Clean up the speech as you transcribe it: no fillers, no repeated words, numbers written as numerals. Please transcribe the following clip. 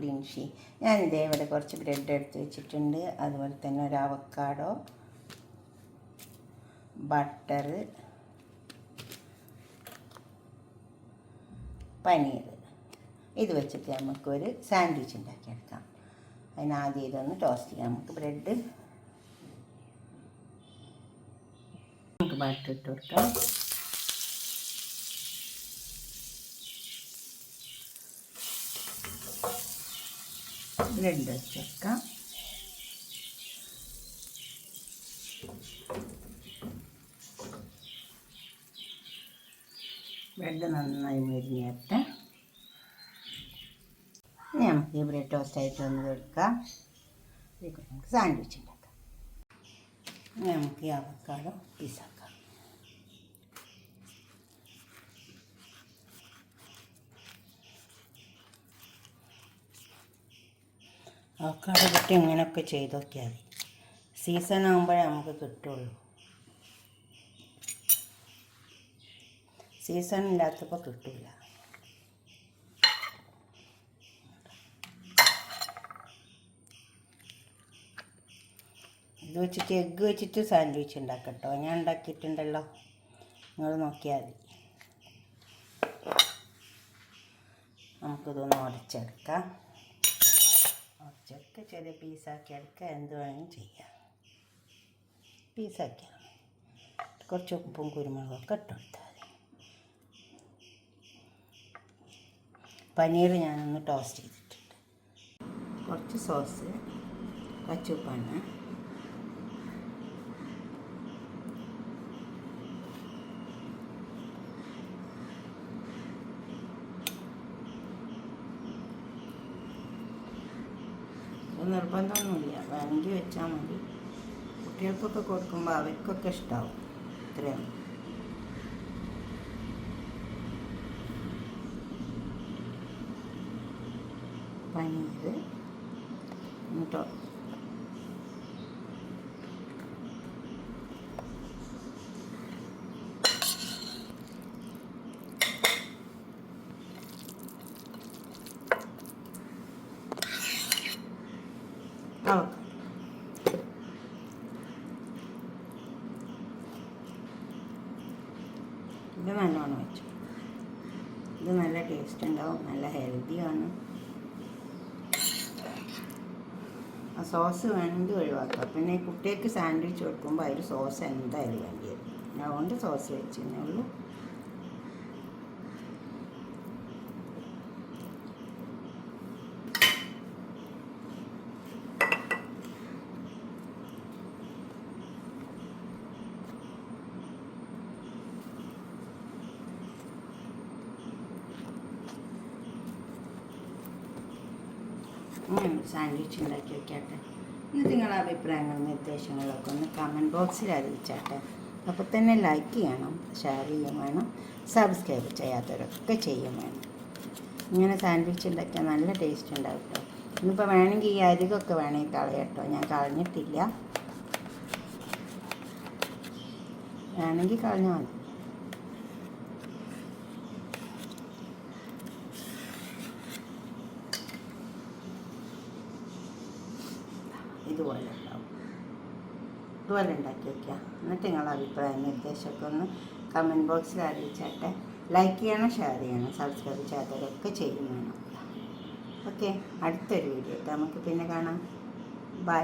ഡിൻഷി. ഞാനിതേ ഇവിടെ കുറച്ച് ബ്രെഡ് എടുത്ത് വെച്ചിട്ടുണ്ട്. അതുപോലെ തന്നെ ഒരു അവക്കാഡോ, ബട്ടർ, പനീർ. ഇത് വെച്ചിട്ട് നമുക്കൊരു സാൻഡ്വിച്ച് ഉണ്ടാക്കിയെടുക്കാം. അതിനാദ്യം ഇതൊന്ന് ടോസ്റ്റ് ചെയ്യാം. നമുക്ക് ബ്രെഡ് നമുക്ക് ബട്ടർ ഇട്ട് കൊടുക്കാം. ബ്രെഡ് വെച്ചേക്കാം. ബ്രെഡ് നന്നായി മുരിഞ്ഞിട്ട് നമുക്ക് ഈ ബ്രെഡ് ടോസ്റ്റായിട്ട് ഒന്ന് കൊടുക്കാം. നമുക്ക് സാൻഡ്വിച്ച് ഉണ്ടാക്കാം. നമുക്ക് ഈ അവക്കാഡോ പീസാക്കാം. അവക്കാഡോ കിട്ടി ഇങ്ങനെയൊക്കെ ചെയ്ത് നോക്കിയാൽ മതി. സീസൺ ആകുമ്പോഴേ നമുക്ക് കിട്ടുള്ളൂ. സീസൺ ഇല്ലാത്തപ്പോൾ കിട്ടില്ല. ഇത് വെച്ചിട്ട് എഗ്ഗ് വെച്ചിട്ട് സാൻഡ്വിച്ച് ഉണ്ടാക്കട്ടോ. ഞാൻ ഉണ്ടാക്കിയിട്ടുണ്ടല്ലോ, നിങ്ങൾ നോക്കിയാൽ മതി. നമുക്കിതൊന്ന് ഉടച്ചെടുക്കാം. ഉടച്ചെടുക്കുക, ചെറിയ പീസാക്കി എടുക്കുക, എന്ത് വേണമെങ്കിലും ചെയ്യാം. പീസാക്കിയാൽ കുറച്ച് ഉപ്പും കുരുമുളകൊക്കെ ഇട്ട് കൊടുത്താൽ മതി. പനീർ ഞാനൊന്ന് ടോസ്റ്റ് ചെയ്തിട്ടുണ്ട്. കുറച്ച് സോസ്, കച്ചുപ്പാണ്, നിർബന്ധമൊന്നുമില്ല, വേണമെങ്കിൽ വെച്ചാൽ മതി. കുട്ടികൾക്കൊക്കെ കൊടുക്കുമ്പോൾ അവർക്കൊക്കെ ഇഷ്ടമാവും. ഇത്രയാണ്. പനീർ കേട്ടോ. ഇത് നല്ലോണം വെച്ചു. ഇത് നല്ല ടേസ്റ്റ് ഉണ്ടാവും, നല്ല ഹെൽത്തിയാണ്. ആ സോസ് വേണമെങ്കിൽ ഒഴിവാക്കാം. പിന്നെ കുട്ടികൾക്ക് സാൻഡ്വിച്ച് കൊടുക്കുമ്പോൾ അതിൽ സോസ് എന്തായാലും വേണ്ടി വരും. അതുകൊണ്ട് സോസ് വെച്ചേ ഉള്ളൂ. സാൻഡ്വിച്ച് ഉണ്ടാക്കി വയ്ക്കട്ടെ. എന്നിട്ട് നിങ്ങളുടെ അഭിപ്രായങ്ങളും നിർദ്ദേശങ്ങളൊക്കെ ഒന്ന് കമൻറ്റ് ബോക്സിൽ അറിയിച്ചാട്ടെ. അപ്പോൾ തന്നെ ലൈക്ക് ചെയ്യണം, ഷെയർ ചെയ്യും വേണം, സബ്സ്ക്രൈബ് ചെയ്യാത്തവരൊക്കെ ചെയ്യും വേണം. ഇങ്ങനെ സാൻഡ്വിച്ച് ഉണ്ടാക്കിയാൽ നല്ല ടേസ്റ്റ് ഉണ്ടാവും കേട്ടോ. ഇന്നിപ്പോൾ വേണമെങ്കിൽ ഈ അരികൊക്കെ വേണമെങ്കിൽ കളയട്ടോ, ഞാൻ കളഞ്ഞിട്ടില്ല. വേണമെങ്കിൽ കളഞ്ഞാൽ മതി. ഇതുപോലെ ഉണ്ടാവും. ഇതുപോലെ ഉണ്ടാക്കി വയ്ക്കുക. എന്നിട്ട് നിങ്ങളുടെ അഭിപ്രായം നിർദ്ദേശമൊക്കെ ഒന്ന് കമൻറ്റ് ബോക്സിൽ അറിയിച്ചാട്ടെ. ലൈക്ക് ചെയ്യണം, ഷെയർ ചെയ്യണം, സബ്സ്ക്രൈബ് ചെയ്യാത്തവരൊക്കെ ചെയ്യും വേണം. ഓക്കെ, അടുത്തൊരു വീഡിയോ നമുക്ക് പിന്നെ കാണാം. ബൈ.